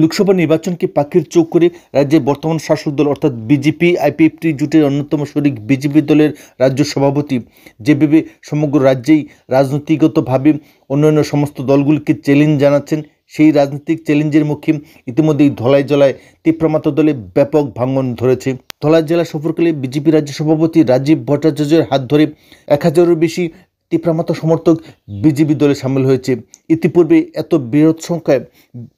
লোকসভা নির্বাচনকে পাখির চোখ করে রাজ্যের বর্তমান শাসক দল অর্থাৎ বিজেপি আইপিএফটি জোটের অন্যতম শরিক বিজেপি দলের রাজ্য সভাপতি যেভাবে সমগ্র রাজ্যেই রাজনৈতিকগতভাবে অন্যান্য সমস্ত দলগুলিকে চ্যালেঞ্জ জানাচ্ছেন, সেই রাজনৈতিক চ্যালেঞ্জের মুখে ইতিমধ্যেই ধলাই জেলায় তীব্রমাত্রা দলে ব্যাপক ভাঙন ধরেছে। ধলাই জেলা সফরকালে বিজেপি রাজ্য সভাপতি রাজীব ভট্টাচার্যের হাত ধরে 1000-এরও বেশি তীব্রমাত্রা সমর্থক বিজেপি দলে সামিল হয়েছে। ইতিপূর্বে এত বৃহৎ সংখ্যায়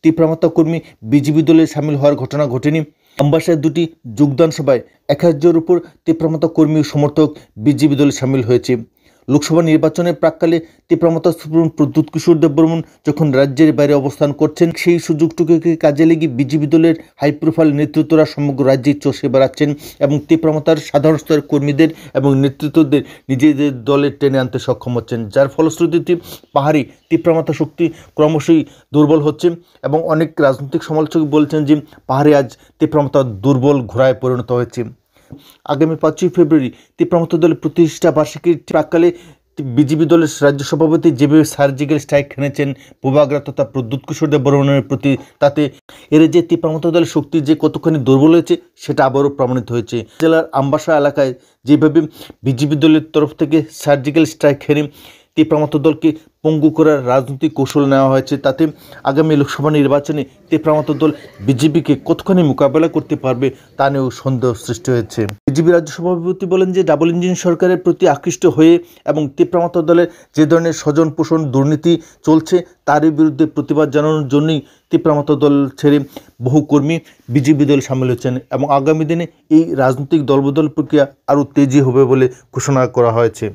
তীব্রমাত্রা কর্মী বিজেপি দলে সামিল হওয়ার ঘটনা ঘটেনি। আমবাসায় দুটি যোগদান সভায় 1000-এর উপর তীব্রমাত্রা কর্মী ও সমর্থক বিজেপি দলে সামিল হয়েছে। লোকসভা নির্বাচনের প্রাক্কালে তীব্রমাত্রা সুপ্রিম প্রদ্যুৎ কিশোর দেববর্মন যখন রাজ্যের বাইরে অবস্থান করছেন, সেই সুযোগটুকুকে কাজে লেগে বিজেপি দলের হাই প্রোফাইল নেতৃত্বরা সমগ্র রাজ্যে চষে বেড়াচ্ছেন এবং তীব্রমাত্রার সাধারণ স্তরের কর্মীদের এবং নেতৃত্বদের নিজেদের দলে টেনে আনতে সক্ষম হচ্ছেন, যার ফলশ্রুতিতে পাহাড়ি তীব্রমাত্রা শক্তি ক্রমশই দুর্বল হচ্ছে এবং অনেক রাজনৈতিক সমালোচক বলছেন যে পাহাড়ে আজ তীব্রমাত্রা দুর্বল ঘোড়ায় পরিণত হয়েছে। আগামী 5ই ফেব্রুয়ারি তীব্রমাত্রা দলের প্রতিষ্ঠা বার্ষিকীর প্রাক্কালে বিজেপি দলের রাজ্য সভাপতি যেভাবে সার্জিক্যাল স্ট্রাইক হেনেছেন পূর্বাগ্রহ তথা প্রদ্যুৎ কিশোর দেববর্মনের প্রতি, তাতে এর যে তীব্রমাত্রা দলের শক্তি যে কতখানি দুর্বল হয়েছে সেটা আবারও প্রমাণিত হয়েছে। জেলার আমবাসা এলাকায় যেভাবে বিজেপি দলের তরফ থেকে সার্জিক্যাল স্ট্রাইক হেনে তীব্রমাত্রা দলকে পঙ্গু করার রাজনৈতিক কৌশল নেওয়া হয়েছে, তাতে আগামী লোকসভা নির্বাচনে তীব্রমাত্রা দল বিজেপিকে কতখানি মোকাবেলা করতে পারবে তা নিয়েও সন্দেহ সৃষ্টি হয়েছে। বিজেপি রাজ্য সভাপতি বলেন যে ডাবল ইঞ্জিন সরকারের প্রতি আকৃষ্ট হয়ে এবং তীব্রমাত্রা দলের যে ধরনের স্বজন পোষণ দুর্নীতি চলছে তারই বিরুদ্ধে প্রতিবাদ জানানোর জন্যই তীব্রমাত্রা দল ছেড়ে বহু কর্মী বিজেপি দলে সামিল হচ্ছেন এবং আগামী দিনে এই রাজনৈতিক দলবদল প্রক্রিয়া আরও তেজি হবে বলে ঘোষণা করা হয়েছে।